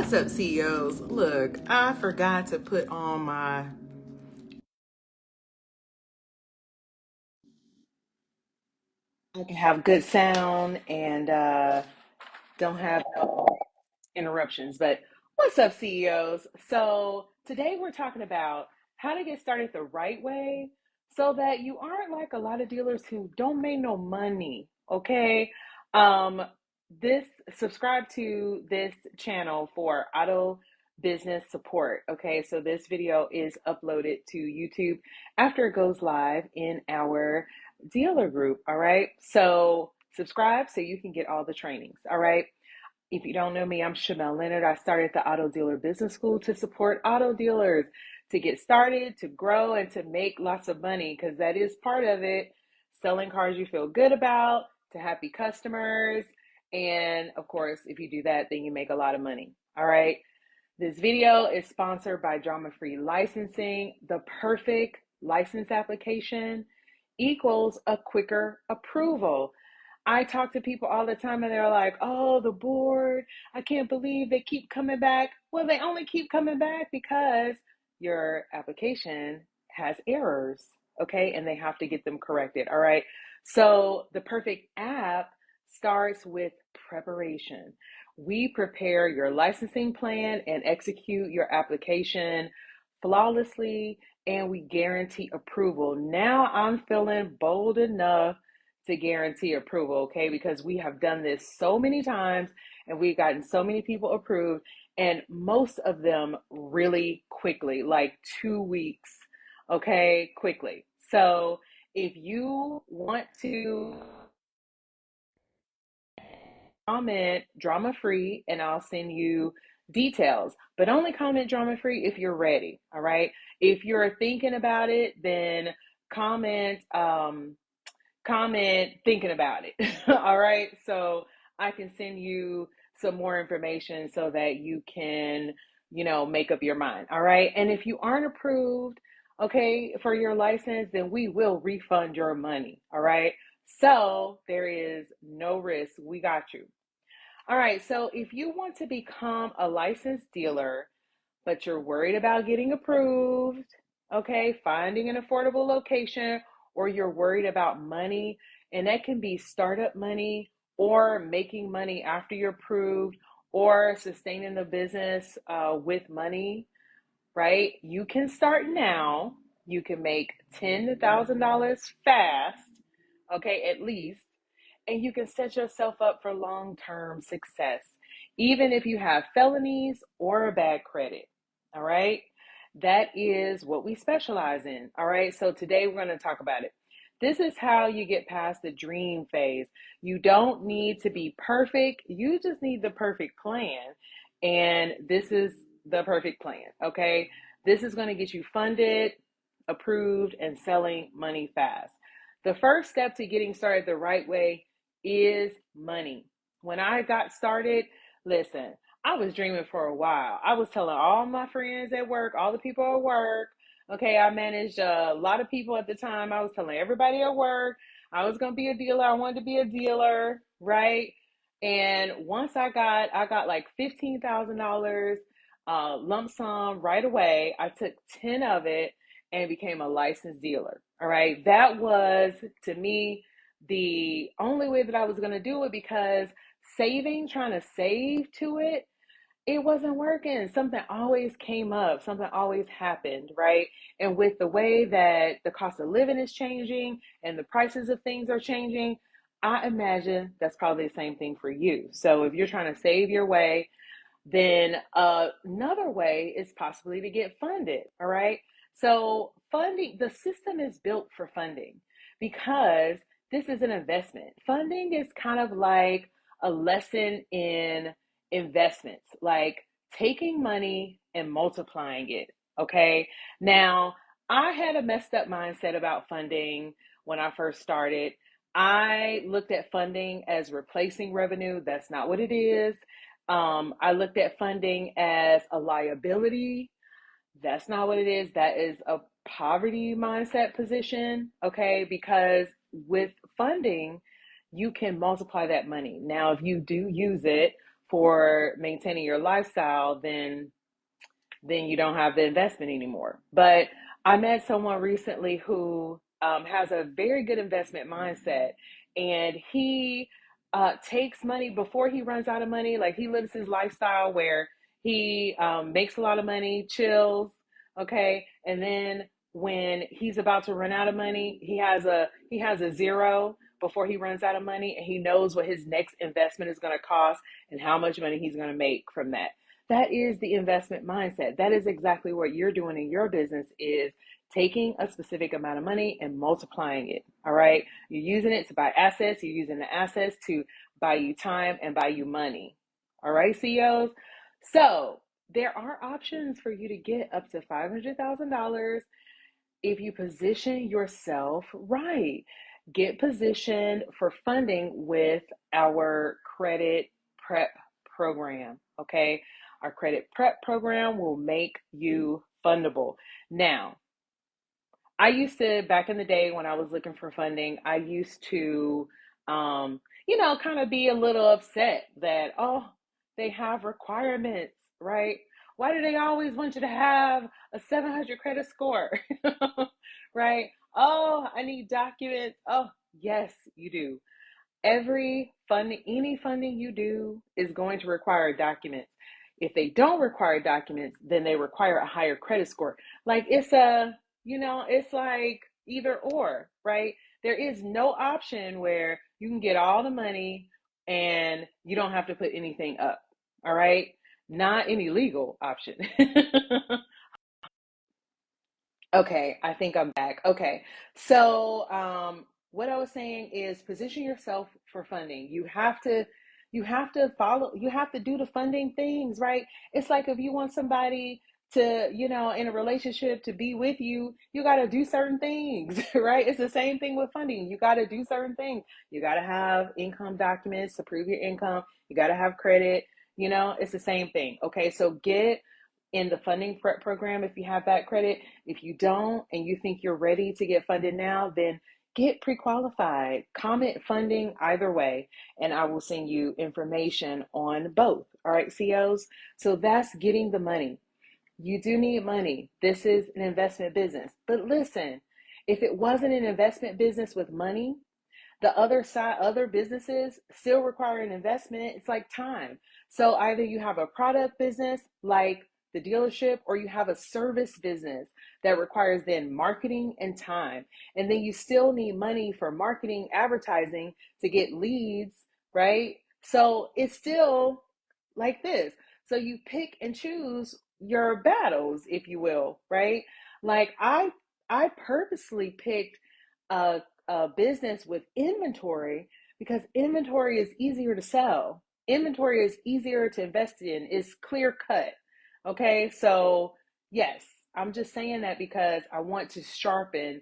What's up, CEOs? Look, I forgot to put on my. I can have good sound and don't have no interruptions. But what's up, CEOs? So today we're talking about how to get started the right way so that you aren't like a lot of dealers who don't make no money. Okay. Um, this subscribe to this channel for auto business support. Okay, so this video is uploaded to YouTube after it goes live in our dealer group. All right, so subscribe so you can get all the trainings. All right. If you don't know me, I'm Shamel Leonard. I started the Auto Dealer Business School to support auto dealers to get started, to grow, and to make lots of money, because that is part of it. Selling cars you feel good about to happy customers. And of course, if you do that, then you make a lot of money. All right. This video is sponsored by Drama Free Licensing. The perfect license application equals a quicker approval. I talk to people all the time and they're like, oh, the board, I can't believe they keep coming back. Well, they only keep coming back because your application has errors, okay? And they have to get them corrected, all right? So the perfect app starts with preparation. We prepare your licensing plan and execute your application flawlessly, and we guarantee approval. Now I'm feeling bold enough to guarantee approval, okay? Because we have done this so many times and we've gotten so many people approved, and most of them really quickly, like 2 weeks, okay? Quickly. So if you want to comment drama free and I'll send you details, but only comment drama free if you're ready. All right. If you're thinking about it, then comment, comment thinking about it. All right. So I can send you some more information so that you can, make up your mind. All right. And if you aren't approved, okay, for your license, then we will refund your money. All right. So there is no risk. We got you. All right, so if you want to become a licensed dealer, but you're worried about getting approved, okay, finding an affordable location, or you're worried about money, and that can be startup money or making money after you're approved or sustaining the business with money, right? You can start now. You can make $10,000 fast, okay, at least, and you can set yourself up for long-term success, even if you have felonies or a bad credit. All right. That is what we specialize in. All right. So today we're going to talk about it. This is how you get past the dream phase. You don't need to be perfect. You just need the perfect plan. And this is the perfect plan. Okay. This is going to get you funded, approved, and selling money fast. The first step to getting started the right way is money. When I got started, listen, I was dreaming for a while. I was telling all my friends at work, all the people at work, okay, I managed a lot of people at the time. I was telling everybody at work I was going to be a dealer. I wanted to be a dealer, right? And once I got like $15,000 lump sum right away. I took 10 of it and became a licensed dealer. All right. That was, to me, the only way that I was going to do it, because trying to save to it, it wasn't working. Something always came up, something always happened, right? And with the way that the cost of living is changing and the prices of things are changing, I imagine that's probably the same thing for you. So if you're trying to save your way, then another way is possibly to get funded. All right. So funding, the system is built for funding because this is an investment. Funding is kind of like a lesson in investments, like taking money and multiplying it. Okay. Now, I had a messed up mindset about funding when I first started. I looked at funding as replacing revenue. That's not what it is. I looked at funding as a liability. That's not what it is. That is a poverty mindset position, okay? Because with funding, you can multiply that money. Now, if you do use it for maintaining your lifestyle, then you don't have the investment anymore. But I met someone recently who has a very good investment mindset, and he takes money before he runs out of money. Like, he lives his lifestyle where he makes a lot of money, chills, okay, and then when he's about to run out of money, he has a zero before he runs out of money, and he knows what his next investment is going to cost and how much money he's going to make from that. That is the investment mindset. That is exactly what you're doing in your business, is taking a specific amount of money and multiplying it. All right. You're using it to buy assets. You're using the assets to buy you time and buy you money. All right, CEOs. So there are options for you to get up to $500,000 if you position yourself right. Get positioned for funding with our credit prep program. Okay. Our credit prep program will make you fundable. Now, I used to, back in the day when I was looking for funding, I used to, kind of be a little upset that, oh, they have requirements, right? Why do they always want you to have a 700 credit score, right? Oh, I need documents. Oh, yes, you do. Any funding you do is going to require documents. If they don't require documents, then they require a higher credit score. Like, it's like either or, right? There is no option where you can get all the money and you don't have to put anything up. All right. Not any legal option. Okay, I think I'm back. Okay. So, what I was saying is position yourself for funding. You have to do the funding things, right? It's like if you want somebody to, in a relationship to be with you, you got to do certain things, right? It's the same thing with funding. You got to do certain things. You got to have income documents to prove your income. You got to have credit, it's the same thing. Okay, so get in the funding prep program if you have that credit. If you don't and you think you're ready to get funded now, then get pre-qualified. Comment funding either way, and I will send you information on both. All right, CEOs. So that's getting the money. You do need money. This is an investment business. But listen, if it wasn't an investment business with money, the other businesses still require an investment. It's like time. So either you have a product business like the dealership, or you have a service business that requires then marketing and time. And then you still need money for marketing, advertising to get leads, right? So it's still like this. So you pick and choose your battles, if you will, right? Like, I purposely picked a business with inventory because inventory is easier to sell. Inventory is easier to invest in, is clear cut. Okay, so yes, I'm just saying that because I want to strengthen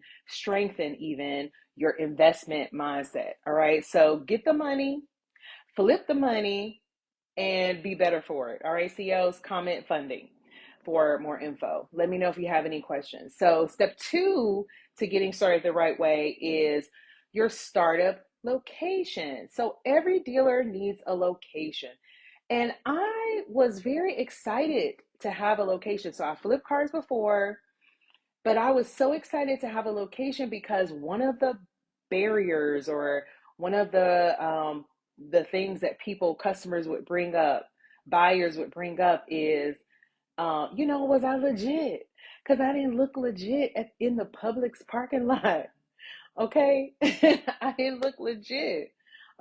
even your investment mindset. All right, so get the money, flip the money, and be better for it. All right, CEOs, comment funding for more info. Let me know if you have any questions. So step 2 to getting started the right way is your startup location. So every dealer needs a location. And I was very excited to have a location. So I flipped cars before, but I was so excited to have a location because one of the barriers, or one of the things that customers would bring up, buyers would bring up is, was I legit? Because I didn't look legit in the Publix parking lot. Okay. I didn't look legit.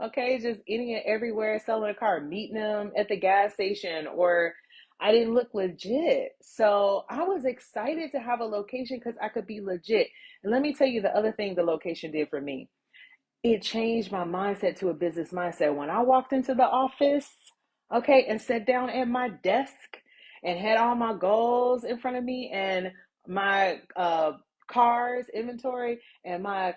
Okay. Just any and everywhere selling a car, meeting them at the gas station, or I didn't look legit. So I was excited to have a location because I could be legit. And let me tell you the other thing the location did for me. It changed my mindset to a business mindset. When I walked into the office, okay, and sat down at my desk and had all my goals in front of me and my cars, inventory, and my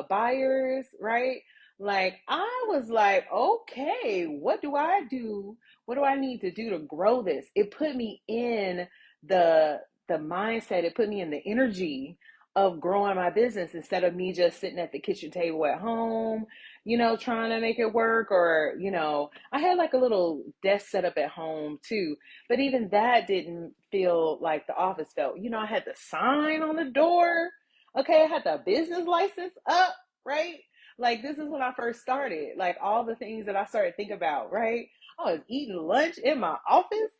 buyers, right? Like, I was like, okay, what do I do? What do I need to do to grow this? It put me in the mindset, it put me in the energy of growing my business instead of me just sitting at the kitchen table at home, trying to make it work. Or, I had like a little desk set up at home too, but even that didn't feel like the office felt. I had the sign on the door. Okay, I had the business license up, right? Like, this is when I first started, like all the things that I started thinking about, right? I was eating lunch in my office.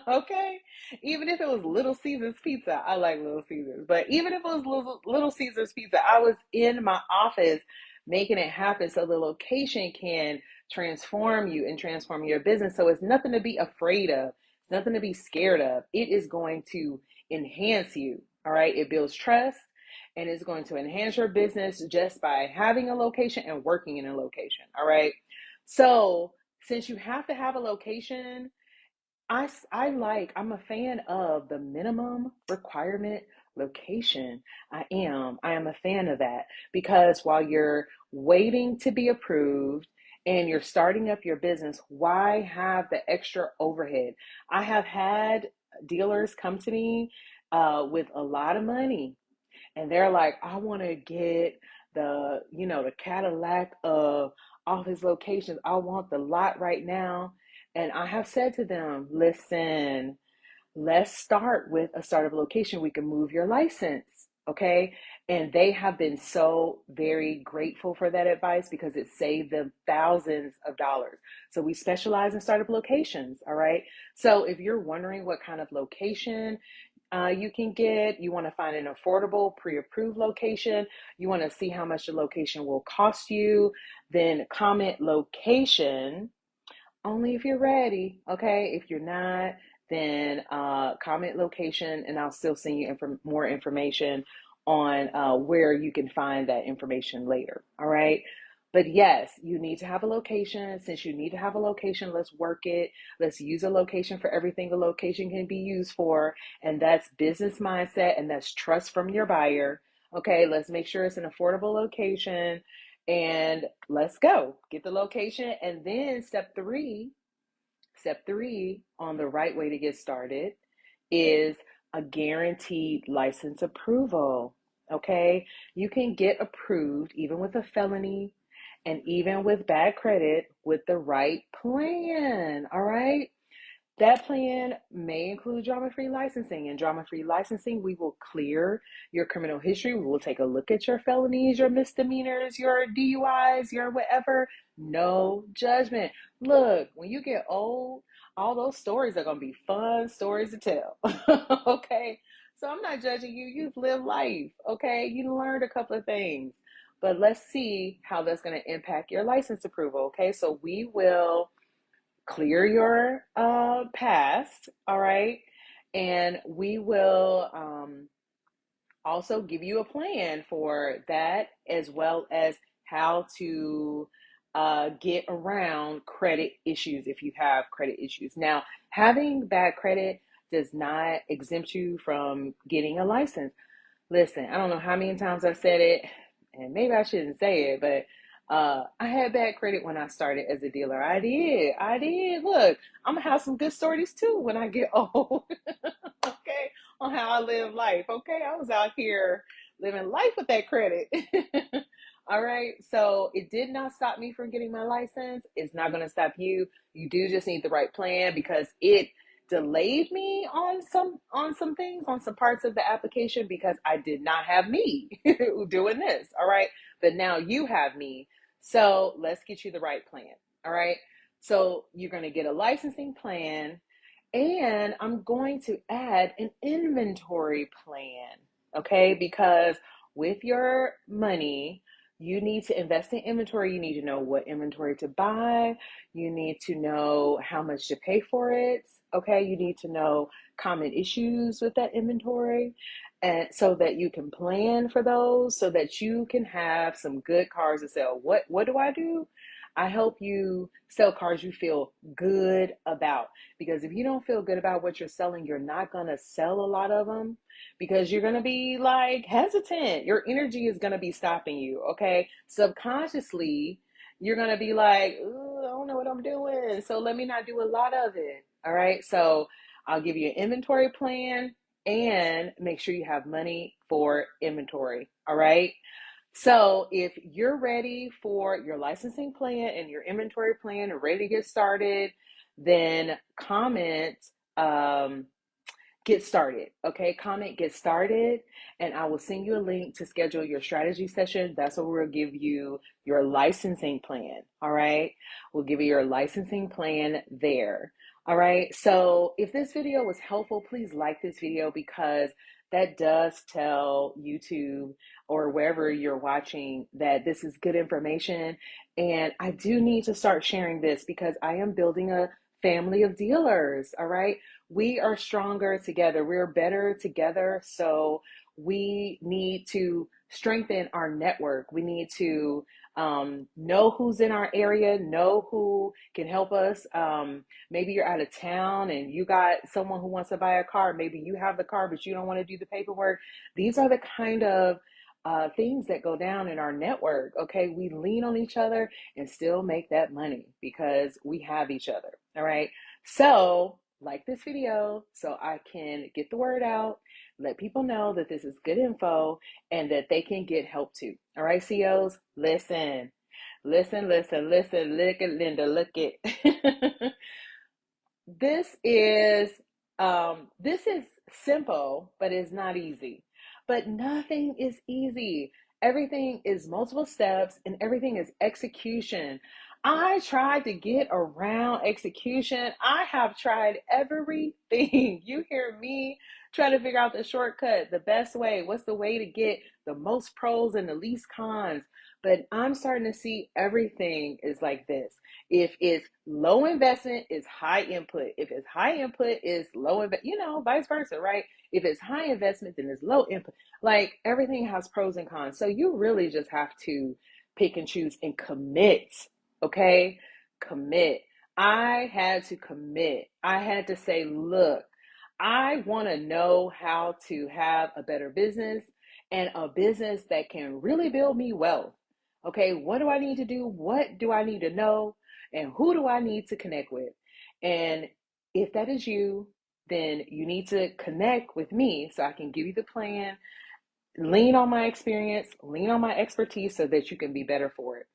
Okay, even if it was Little Caesars pizza, I like Little Caesars, but even if it was Little Caesars pizza, I was in my office making it happen so the location can transform you and transform your business. So it's nothing to be afraid of, it's nothing to be scared of. It is going to enhance you. All right, it builds trust and it's going to enhance your business just by having a location and working in a location. All right, so since you have to have a location, I'm a fan of the minimum requirement location. I am a fan of that, because while you're waiting to be approved and you're starting up your business, why have the extra overhead? I have had dealers come to me with a lot of money, and they're like, I want to get the Cadillac of office locations. I want the lot right now. And I have said to them, listen, let's start with a startup location. We can move your license. Okay. And they have been so very grateful for that advice, because it saved them thousands of dollars. So we specialize in startup locations. All right. So if you're wondering what kind of location you can get, you want to find an affordable pre-approved location, you want to see how much the location will cost you, then comment location only if you're ready. Okay, if you're not, then comment location, and I'll still send you more information on where you can find that information later. All right. But yes, you need to have a location. Since you need to have a location, let's work it. Let's use a location for everything a location can be used for. And that's business mindset, and that's trust from your buyer. Okay, let's make sure it's an affordable location, and let's go get the location. And then step three on the right way to get started is a guaranteed license approval. Okay, you can get approved even with a felony and even with bad credit with the right plan. All right, that plan may include drama-free licensing. In drama-free licensing, we will clear your criminal history. We will take a look at your felonies, your misdemeanors, your DUIs, your whatever. No judgment. Look, when you get old, all those stories are going to be fun stories to tell. Okay? So I'm not judging you. You've lived life. Okay? You learned a couple of things. But let's see how that's going to impact your license approval. Okay? So we will clear your past, all right? And we will also give you a plan for that, as well as how to get around credit issues if you have credit issues. Now, having bad credit does not exempt you from getting a license. Listen, I don't know how many times I said it, and maybe I shouldn't say it, but I had bad credit when I started as a dealer. I did. I did. Look, I'm gonna have some good stories too when I get old. Okay, on how I live life. Okay, I was out here living life with that credit. All right, so it did not stop me from getting my license. It's not going to stop you. You do just need the right plan, because it delayed me on some things, on some parts of the application, because I did not have me doing this. All right, but now you have me, so let's get you the right plan. All right, so you're going to get a licensing plan, and I'm going to add an inventory plan. Okay, because with your money, you need to invest in inventory. You need to know what inventory to buy. You need to know how much to pay for it. Okay, you need to know common issues with that inventory, and so that you can plan for those, so that you can have some good cars to sell. What do I do? I help you sell cars you feel good about, because if you don't feel good about what you're selling, you're not going to sell a lot of them, because you're going to be like hesitant. Your energy is going to be stopping you. Okay, subconsciously you're going to be like, I don't know what I'm doing, so let me not do a lot of it. All right, so I'll give you an inventory plan, and make sure you have money for inventory. All right, So if you're ready for your licensing plan and your inventory plan and ready to get started, then comment um, get started. Okay, comment get started, and I will send you a link to schedule your strategy session. That's where we'll give you your licensing plan. All right, we'll give you your licensing plan there. All right, so if this video was helpful, please like this video, because that does tell YouTube or wherever you're watching that this is good information. And I do need to start sharing this because I am building a family of dealers. All right, we are stronger together. We're better together. So we need to strengthen our network. We need to know who's in our area, know who can help us. Maybe you're out of town and you got someone who wants to buy a car. Maybe you have the car, but you don't want to do the paperwork. These are the kind of things that go down in our network. Okay, we lean on each other and still make that money because we have each other. All right, so like this video so I can get the word out, let people know that this is good info and that they can get help too. All right, CEOs, listen, listen, listen, listen. Look at Linda, look at this is this is simple, but it's not easy. But nothing is easy. Everything is multiple steps and everything is execution. I tried to get around execution. I have tried everything. You hear me trying to figure out the shortcut, the best way. What's the way to get the most pros and the least cons? But I'm starting to see everything is like this. If it's low investment, it's high input. If it's high input, it's low investment, vice versa, right? If it's high investment, then it's low input. Like everything has pros and cons. So you really just have to pick and choose and commit, okay? Commit. I had to commit. I had to say, look, I want to know how to have a better business and a business that can really build me wealth. Okay, what do I need to do? What do I need to know? And who do I need to connect with? And if that is you, then you need to connect with me so I can give you the plan, lean on my experience, lean on my expertise so that you can be better for it.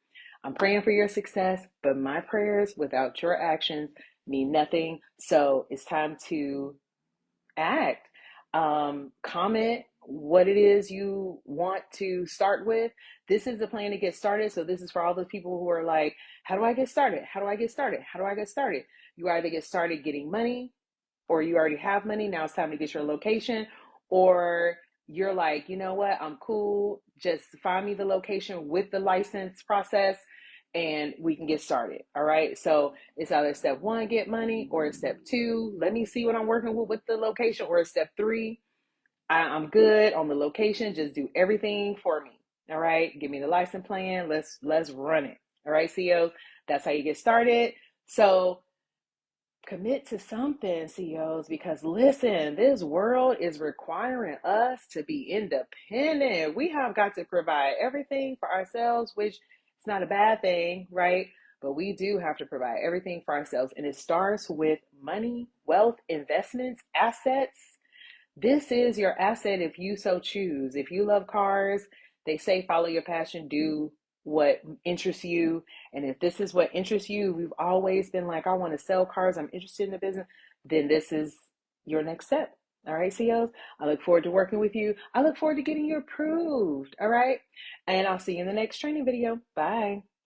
I'm praying for your success, but my prayers without your actions mean nothing. So it's time to act. Comment what it is you want to start with. This is the plan to get started. So this is for all those people who are like, how do I get started? How do I get started? How do I get started? You either get started getting money, or you already have money. Now it's time to get your location, or you're like, you know what? I'm cool. Just find me the location with the license process and we can get started. All right. So it's either step one, get money, or step two, let me see what I'm working with the location, or step three, I'm good on the location. Just do everything for me. All right. Give me the license plan. Let's run it. All right, CEOs. That's how you get started. So commit to something, CEOs, because listen, this world is requiring us to be independent. We have got to provide everything for ourselves, which is not a bad thing, right? But we do have to provide everything for ourselves. And it starts with money, wealth, investments, assets. This is your asset if you so choose. If you love cars, they say follow your passion, do what interests you. And if this is what interests you, we've always been like, I want to sell cars, I'm interested in the business, then this is your next step. All right, CEOs, I look forward to working with you. I look forward to getting you approved. All right. And I'll see you in the next training video. Bye.